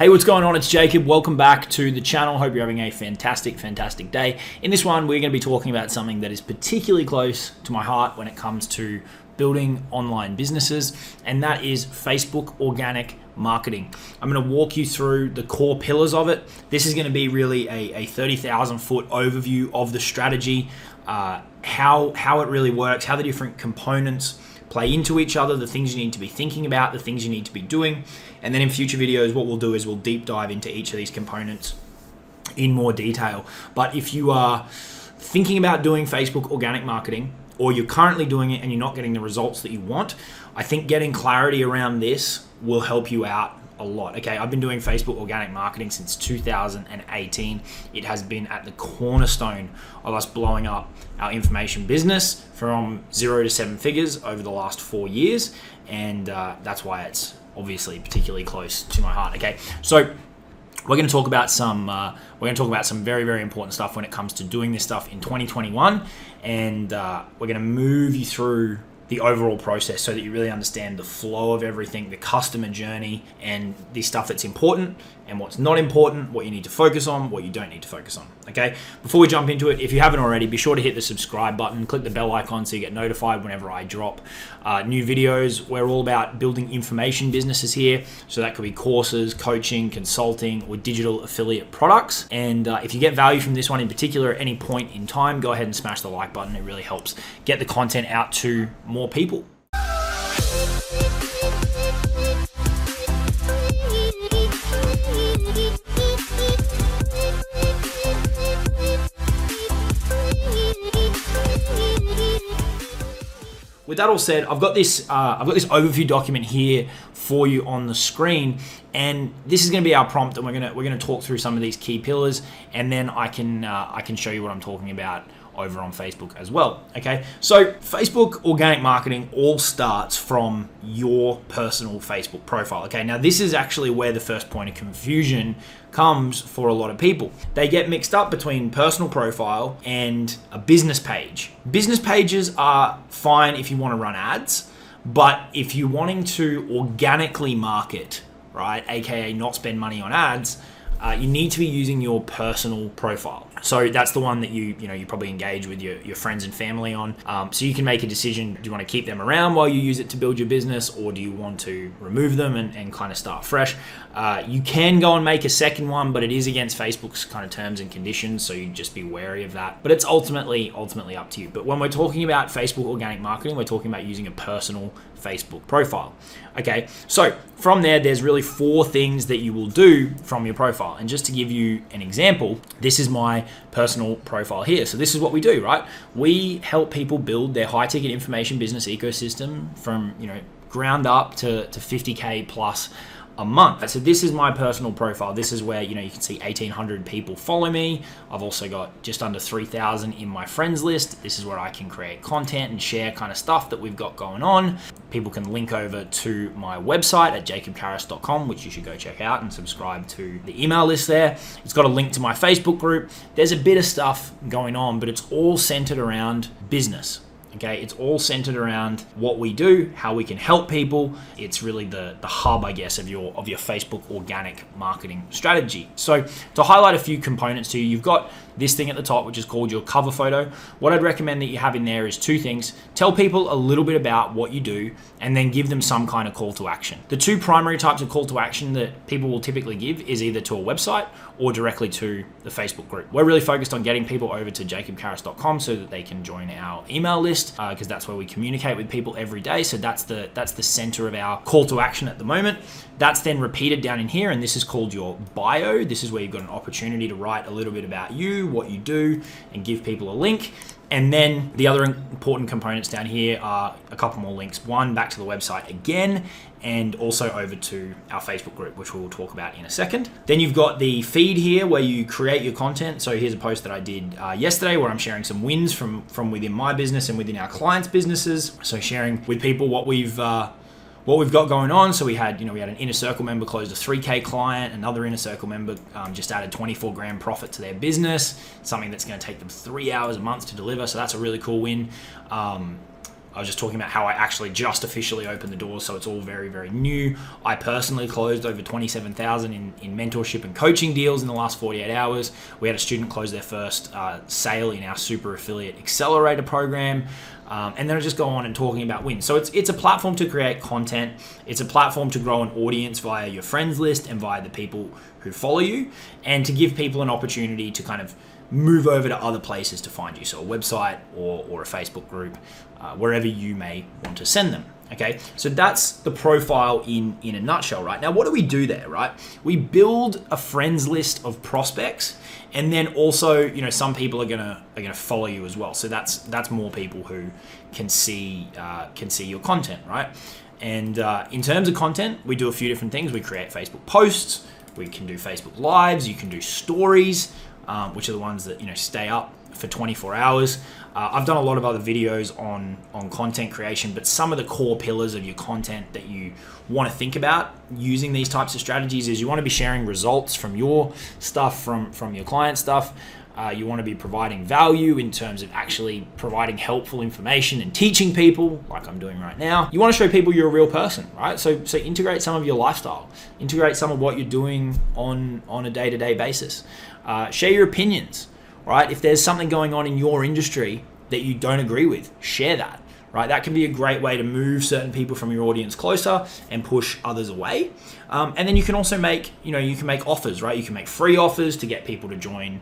Hey, what's going on? It's Jacob. Welcome back to the channel. Hope you're having a fantastic day. In this one, we're going to be talking about something that is particularly close to my heart when it comes to building online businesses, and that is Facebook organic marketing. I'm going to walk you through the core pillars of it. This is going to be really a 30,000 foot overview of the strategy, how it really works, how the different components play into each other, the things you need to be thinking about, the things you need to be doing. And then in future videos, what we'll do is we'll deep dive into each of these components in more detail. But if you are thinking about doing Facebook organic marketing, or you're currently doing it and you're not getting the results that you want, I think getting clarity around this will help you out a lot. Okay, I've been doing Facebook organic marketing since 2018. It has been at the cornerstone of us blowing up our information business from 0 to 7 figures over the last 4 years, and that's why it's obviously particularly close to my heart. Okay, so we're going to talk about some very, very important stuff when it comes to doing this stuff in 2021, and we're going to move you through the overall process so that you really understand the flow of everything, the customer journey, and the stuff that's important and what's not important, what you need to focus on, what you don't need to focus on. Okay, before we jump into it, if you haven't already, be sure to hit the subscribe button, click the bell icon so you get notified whenever I drop new videos. We're all about building information businesses here, so that could be courses, coaching, consulting, or digital affiliate products. And if you get value from this one in particular at any point in time, go ahead and smash the like button. It really helps get the content out to more people. With that all said, I've got this overview document here for you on the screen, and this is going to be our prompt, and we're going to talk through some of these key pillars, and then I can show you what I'm talking about over on Facebook as well. Okay, so Facebook organic marketing all starts from your personal Facebook profile. Okay, now this is actually where the first point of confusion comes for a lot of people. They get mixed up between personal profile and a business page. Business pages are fine if you want to run ads, but if you're wanting to organically market, right, aka not spend money on ads, you need to be using your personal profile. So that's the one that you probably engage with your friends and family on. So you can make a decision: do you want to keep them around while you use it to build your business, or do you want to remove them and kind of start fresh? You can go and make a second one, but it is against Facebook's kind of terms and conditions, so you just be wary of that. But it's ultimately up to you. But when we're talking about Facebook organic marketing, we're talking about using a personal Facebook profile. Okay, so from there's really 4 things that you will do from your profile. And just to give you an example, this is my personal profile here. So this is what we do, right? We help people build their high ticket information business ecosystem from ground up to 50K plus a month. So this is my personal profile. This is where you can see 1,800 people follow me. I've also got just under 3,000 in my friends list. This is where I can create content and share kind of stuff that we've got going on. People can link over to my website at jacobcaris.com, which you should go check out and subscribe to the email list there. It's got a link to my Facebook group. There's a bit of stuff going on, but it's all centered around business. Okay, it's all centered around what we do, how we can help people. It's really the hub, I guess, of your Facebook organic marketing strategy. So to highlight a few components to you, you've got this thing at the top, which is called your cover photo. What I'd recommend that you have in there is 2 things. Tell people a little bit about what you do, and then give them some kind of call to action. The 2 primary types of call to action that people will typically give is either to a website or directly to the Facebook group. We're really focused on getting people over to jacobcaris.com so that they can join our email list, because that's where we communicate with people every day. So that's the center of our call to action at the moment. That's then repeated down in here, and this is called your bio. This is where you've got an opportunity to write a little bit about you, what you do, and give people a link. And then the other important components down here are a couple more links. One, back to the website again, and also over to our Facebook group, which we will talk about in a second. Then you've got the feed here where you create your content. So here's a post that I did yesterday where I'm sharing some wins from within my business and within our clients' businesses. So sharing with people what we've got going on. So we had an inner circle member closed a 3K client, another inner circle member just added 24 grand profit to their business, something that's going to take them 3 hours a month to deliver. So that's a really cool win. I was just talking about how I actually just officially opened the doors, so it's all very, very new. I personally closed over 27,000 in mentorship and coaching deals in the last 48 hours. We had a student close their first sale in our Super Affiliate Accelerator program. And then I just go on and talking about wins. So it's a platform to create content. It's a platform to grow an audience via your friends list and via the people who follow you, and to give people an opportunity to kind of move over to other places to find you. So a website or a Facebook group, wherever you may want to send them. Okay, so that's the profile in a nutshell, right? Now, what do we do there, right? We build a friends list of prospects, and then also, some people are gonna follow you as well. So that's more people who can see your content, right? And in terms of content, we do a few different things. We create Facebook posts. We can do Facebook Lives. You can do stories, which are the ones that stay up for 24 hours. I've done a lot of other videos on content creation, but some of the core pillars of your content that you want to think about using these types of strategies is you want to be sharing results from your stuff, from your client stuff. You want to be providing value in terms of actually providing helpful information and teaching people, like I'm doing right now. You want to show people you're a real person, right? So integrate some of your lifestyle, integrate some of what you're doing on a day-to-day basis. Share your opinions, right? If there's something going on in your industry that you don't agree with, share that, right? That can be a great way to move certain people from your audience closer and push others away. And then you can also make offers, right? You can make free offers to get people to join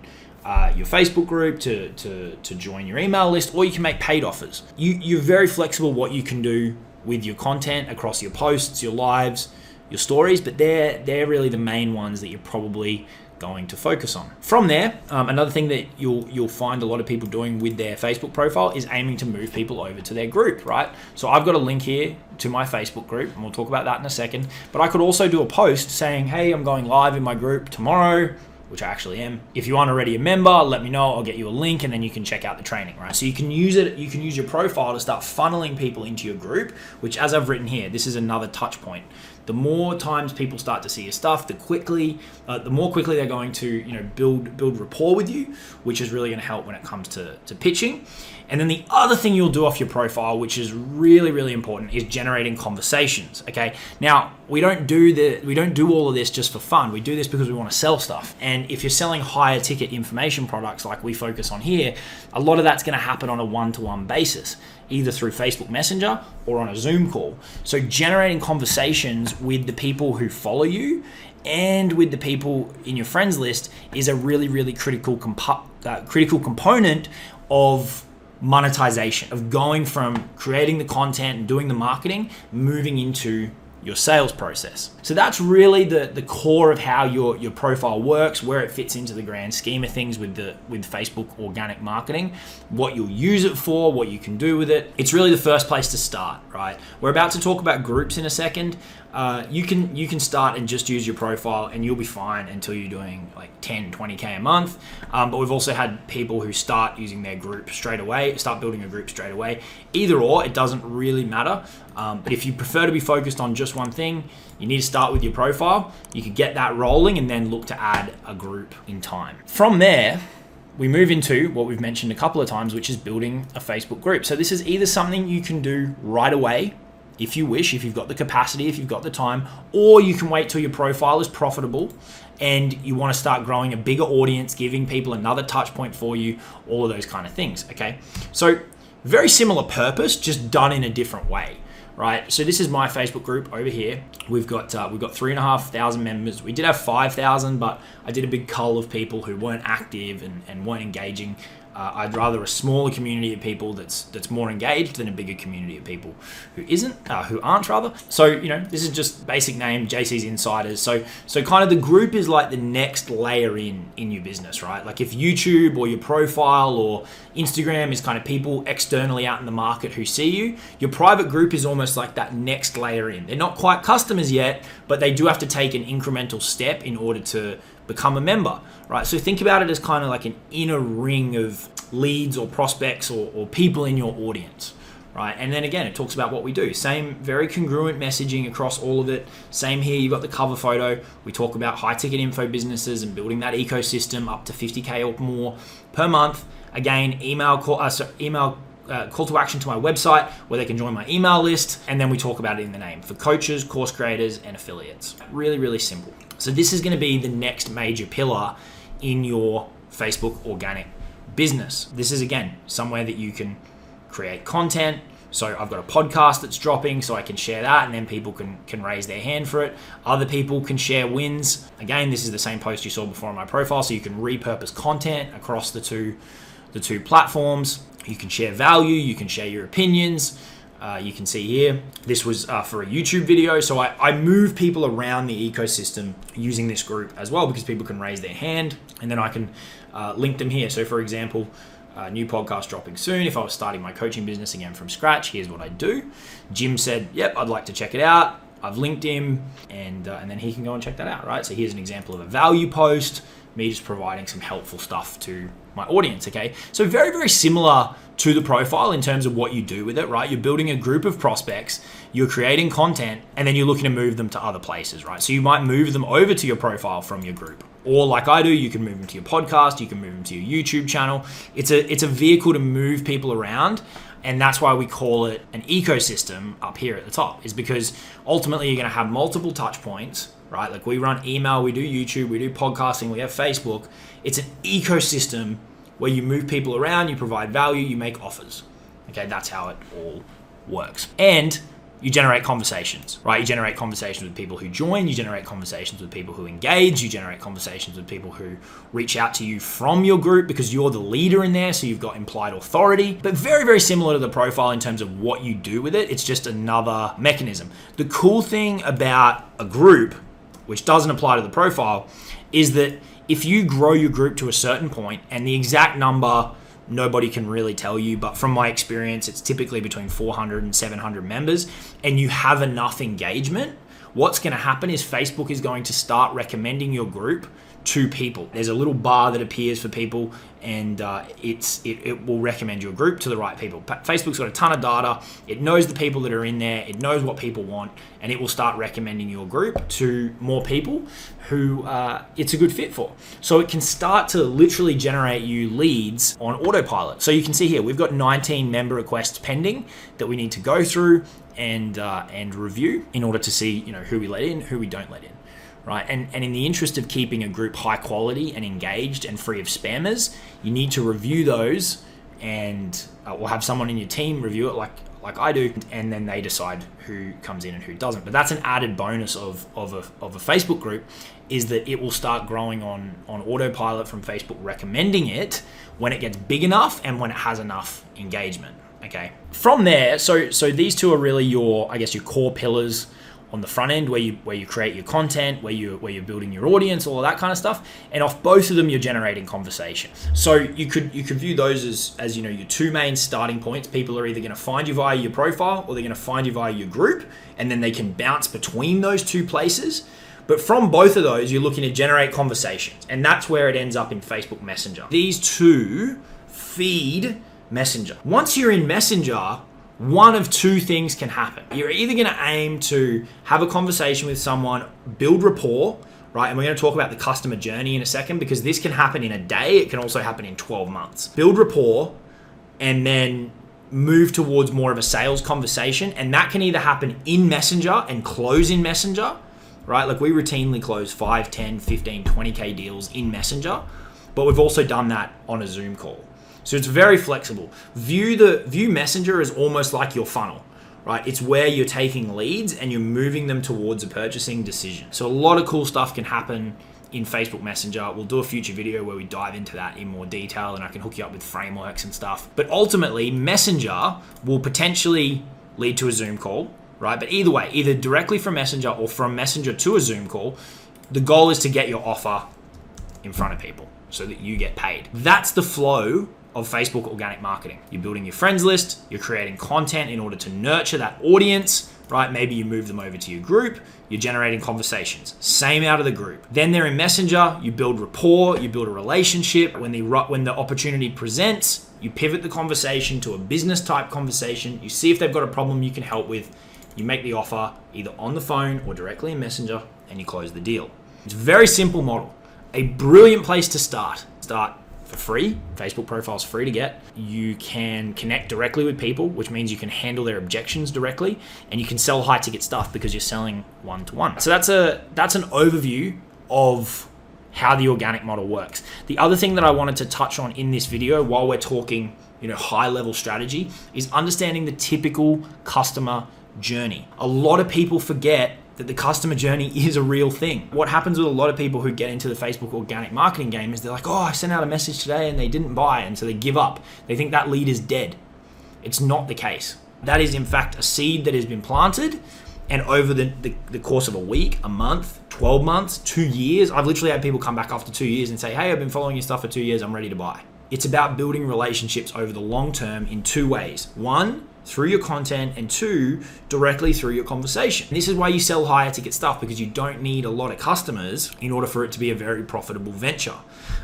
your Facebook group, to join your email list, or you can make paid offers. You're very flexible what you can do with your content across your posts, your lives, your stories, but they're really the main ones that you're probably going to focus on. From there, another thing that you'll find a lot of people doing with their Facebook profile is aiming to move people over to their group, right? So I've got a link here to my Facebook group, and we'll talk about that in a second. But I could also do a post saying, hey, I'm going live in my group tomorrow, which I actually am. If you aren't already a member, let me know. I'll get you a link, and then you can check out the training, right? So you can use it. You can use your profile to start funneling people into your group, which, as I've written here, this is another touch point. The more times people start to see your stuff, the more quickly they're going to build rapport with you, which is really going to help when it comes to pitching. And then the other thing you'll do off your profile, which is really, really important, is generating conversations. Okay. Now, we don't do all of this just for fun. We do this because we want to sell stuff. And if you're selling higher ticket information products like we focus on here, a lot of that's going to happen on a one-to-one basis, either through Facebook Messenger or on a Zoom call. So generating conversations with the people who follow you and with the people in your friends list is a really, really critical component of monetization, of going from creating the content and doing the marketing, moving into your sales process. So that's really the core of how your profile works, where it fits into the grand scheme of things with Facebook organic marketing, what you'll use it for, what you can do with it. It's really the first place to start, right? We're about to talk about groups in a second. You can start and just use your profile and you'll be fine until you're doing like 10, 20K a month. But we've also had people who start using their group straight away, start building a group straight away. Either or, it doesn't really matter. But if you prefer to be focused on just one thing, you need to start with your profile. You could get that rolling and then look to add a group in time. From there, we move into what we've mentioned a couple of times, which is building a Facebook group. So this is either something you can do right away, if you wish, if you've got the capacity, if you've got the time, or you can wait till your profile is profitable and you want to start growing a bigger audience, giving people another touch point for you, all of those kind of things, okay? So very similar purpose, just done in a different way, right? So this is my Facebook group over here. We've got 3,500 members. We did have 5,000, but I did a big cull of people who weren't active and weren't engaging. I'd rather a smaller community of people that's more engaged than a bigger community of people who aren't rather. So, this is just basic name, JC's Insiders. So kind of the group is like the next layer in your business, right? Like if YouTube or your profile or Instagram is kind of people externally out in the market who see you, your private group is almost like that next layer in. They're not quite customers yet, but they do have to take an incremental step in order to become a member, right? So think about it as kind of like an inner ring of leads or prospects or people in your audience, right? And then again, it talks about what we do. Same, very congruent messaging across all of it. Some here, you've got the cover photo. We talk about high ticket info businesses and building that ecosystem up to 50K or more per month. Again, email call to action to my website where they can join my email list, and then we talk about it in the name for coaches, course creators, and affiliates. Really, really simple. So this is going to be the next major pillar in your Facebook organic business. This is, again, somewhere that you can create content. So I've got a podcast that's dropping, so I can share that, and then people can raise their hand for it. Other people can share wins. Again, this is the same post you saw before on my profile, so you can repurpose content across the two platforms. You can share value, you can share your opinions. You can see here, this was for a YouTube video. So I move people around the ecosystem using this group as well, because people can raise their hand, and then I can link them here. So for example, new podcast dropping soon. If I was starting my coaching business again from scratch, here's what I do. Jim said, yep, I'd like to check it out. I've linked him, and then he can go and check that out, right? So here's an example of a value post, me just providing some helpful stuff to my audience, okay? So very, very similar to the profile in terms of what you do with it, right? You're building a group of prospects, you're creating content, and then you're looking to move them to other places, right? So you might move them over to your profile from your group. Or like I do, you can move them to your podcast, you can move them to your YouTube channel. It's a vehicle to move people around, and that's why we call it an ecosystem up here at the top, is because ultimately you're going to have multiple touch points, right? Like we run email, we do YouTube, we do podcasting, we have Facebook. It's an ecosystem where you move people around, you provide value, you make offers. Okay, that's how it all works. And you generate conversations, right? You generate conversations with people who join, you generate conversations with people who engage, you generate conversations with people who reach out to you from your group because you're the leader in there, so you've got implied authority. But very, very similar to the profile in terms of what you do with it. It's just another mechanism. The cool thing about a group, which doesn't apply to the profile, is that if you grow your group to a certain point, and the exact number nobody can really tell you, but from my experience, it's typically between 400 and 700 members, and you have enough engagement, what's going to happen is Facebook is going to start recommending your group to people. There's a little bar that appears for people, and it will recommend your group to the right people. Facebook's got a ton of data. It knows the people that are in there. It knows what people want, and it will start recommending your group to more people who it's a good fit for. So it can start to literally generate you leads on autopilot. So you can see here, we've got 19 member requests pending that we need to go through and review in order to see, who we let in, who we don't let in. Right. And in the interest of keeping a group high quality and engaged and free of spammers, you need to review those, and we'll have someone in your team review it like I do, and then they decide who comes in and who doesn't. But that's an added bonus of a Facebook group, is that it will start growing on autopilot from Facebook recommending it when it gets big enough and when it has enough engagement. Okay. From there, so these two are really your core pillars on the front end, where you create your content, where you're building your audience, all of that kind of stuff. And off both of them, you're generating conversation. So you could view those as your two main starting points. People are either going to find you via your profile, or they're going to find you via your group, and then they can bounce between those two places. But from both of those, you're looking to generate conversations, and that's where it ends up in Facebook Messenger. These two feed Messenger. Once you're in Messenger, one of two things can happen. You're either going to aim to have a conversation with someone, build rapport, right? And we're going to talk about the customer journey in a second, because this can happen in a day. It can also happen in 12 months. Build rapport, and then move towards more of a sales conversation. And that can either happen in Messenger and close in Messenger, right? Like we routinely close 5, 10, 15, 20K deals in Messenger, but we've also done that on a Zoom call. So it's very flexible. View Messenger as almost like your funnel, right? It's where you're taking leads and you're moving them towards a purchasing decision. So a lot of cool stuff can happen in Facebook Messenger. We'll do a future video where we dive into that in more detail, and I can hook you up with frameworks and stuff. But ultimately, Messenger will potentially lead to a Zoom call, right? But either way, either directly from Messenger or from Messenger to a Zoom call, the goal is to get your offer in front of people so that you get paid. That's the flow of Facebook organic marketing. You're building your friends list, you're creating content in order to nurture that audience, right? Maybe you move them over to your group, you're generating conversations. Same out of the group. Then they're in Messenger, you build rapport, you build a relationship. When the opportunity presents, you pivot the conversation to a business type conversation. You see if they've got a problem you can help with. You make the offer either on the phone or directly in Messenger, and you close the deal. It's a very simple model. A brilliant place to start for free. Facebook profile's free to get. You can connect directly with people, which means you can handle their objections directly, and you can sell high ticket stuff because you're selling one-to-one. So that's an overview of how the organic model works. The other thing that I wanted to touch on in this video while we're talking, high level strategy, is understanding the typical customer journey. A lot of people forget that the customer journey is a real thing. What happens with a lot of people who get into the Facebook organic marketing game is they're like, I sent out a message today and they didn't buy, and so they give up. They think that lead is dead. It's not the case. That is in fact a seed that has been planted, and over the course of a week, a month, 12 months, 2 years, I've literally had people come back after 2 years and say, hey, I've been following your stuff for 2 years, I'm ready to buy. It's about building relationships over the long term in two ways. One, through your content, and two, directly through your conversation. And this is why you sell higher ticket stuff, because you don't need a lot of customers in order for it to be a very profitable venture.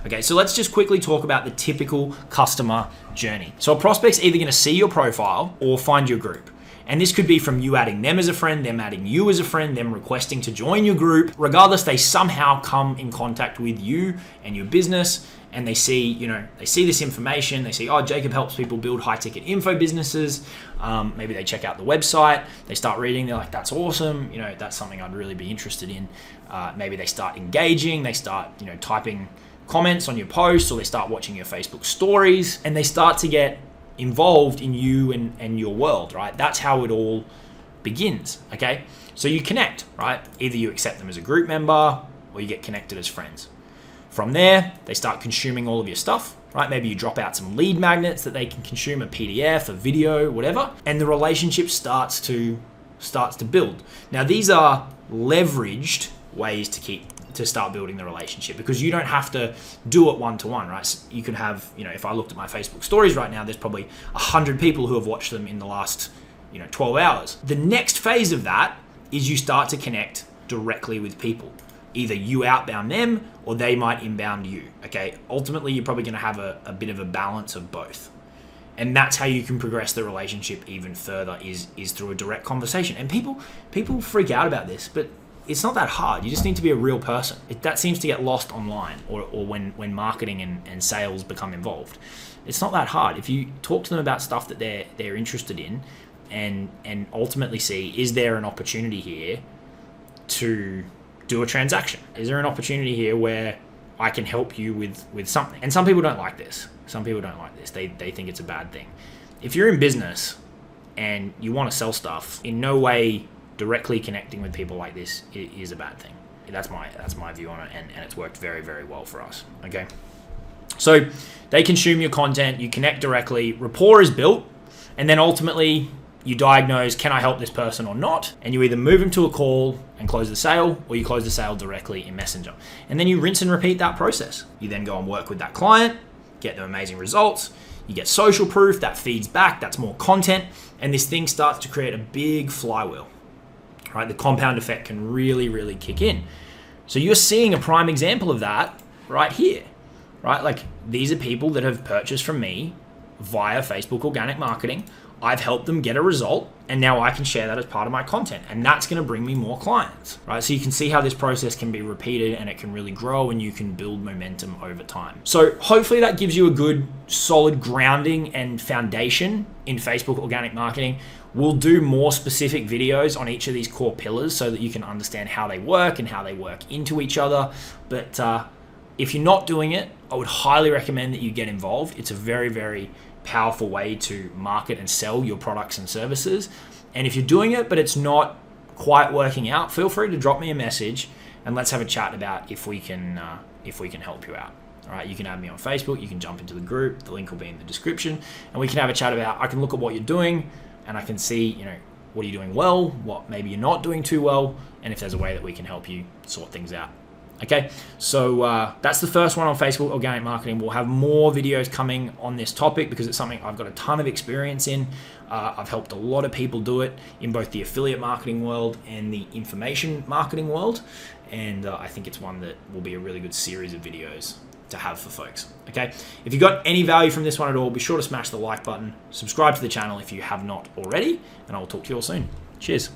Okay, so let's just quickly talk about the typical customer journey. So a prospect's either going to see your profile or find your group. And this could be from you adding them as a friend, them adding you as a friend, them requesting to join your group. Regardless, they somehow come in contact with you and your business, and they see this information. They see, Jacob helps people build high ticket info businesses. Maybe they check out the website, they start reading, they're like, that's awesome. That's something I'd really be interested in. Maybe they start engaging, they start, typing comments on your posts, or they start watching your Facebook stories, and they start to get involved in you and your world, right? That's how it all begins, okay? So you connect, right? Either you accept them as a group member or you get connected as friends. From there, they start consuming all of your stuff, right? Maybe you drop out some lead magnets that they can consume, a PDF, a video, whatever, and the relationship starts to build. Now, these are leveraged ways to start building the relationship, because you don't have to do it one-to-one, right? So you could have, if I looked at my Facebook stories right now, there's probably 100 people who have watched them in the last, 12 hours. The next phase of that is you start to connect directly with people. Either you outbound them or they might inbound you, okay? Ultimately, you're probably gonna have a bit of a balance of both. And that's how you can progress the relationship even further, is through a direct conversation. And people freak out about this, but it's not that hard. You just need to be a real person. That seems to get lost online, or when marketing and sales become involved. It's not that hard. If you talk to them about stuff that they're interested in, and ultimately see, is there an opportunity here to do a transaction? Is there an opportunity here where I can help you with something? And some people don't like this. They think it's a bad thing. If you're in business and you want to sell stuff, in no way directly connecting with people like this is a bad thing. That's my view on it, and it's worked very, very well for us. Okay, so they consume your content, you connect directly, rapport is built, and then ultimately you diagnose, can I help this person or not? And you either move them to a call and close the sale, or you close the sale directly in Messenger. And then you rinse and repeat that process. You then go and work with that client, get them amazing results. You get social proof, that feeds back, that's more content, and this thing starts to create a big flywheel. Right? The compound effect can really, really kick in. So you're seeing a prime example of that right here, right? Like, these are people that have purchased from me via Facebook organic marketing. I've helped them get a result, and now I can share that as part of my content, and that's going to bring me more clients, right? So you can see how this process can be repeated, and it can really grow, and you can build momentum over time. So hopefully that gives you a good, solid grounding and foundation in Facebook organic marketing. We'll do more specific videos on each of these core pillars so that you can understand how they work and how they work into each other. But if you're not doing it, I would highly recommend that you get involved. It's a very, very powerful way to market and sell your products and services. And if you're doing it, but it's not quite working out, feel free to drop me a message and let's have a chat about if we can help you out. All right, you can add me on Facebook, you can jump into the group, the link will be in the description, and we can have a chat about, I can look at what you're doing and I can see, what are you doing well, what maybe you're not doing too well, and if there's a way that we can help you sort things out. Okay, so that's the first one on Facebook organic marketing. We'll have more videos coming on this topic because it's something I've got a ton of experience in. I've helped a lot of people do it in both the affiliate marketing world and the information marketing world, and I think it's one that will be a really good series of videos to have for folks. Okay, if you got any value from this one at all, be sure to smash the like button, subscribe to the channel if you have not already, and I will talk to you all soon. Cheers.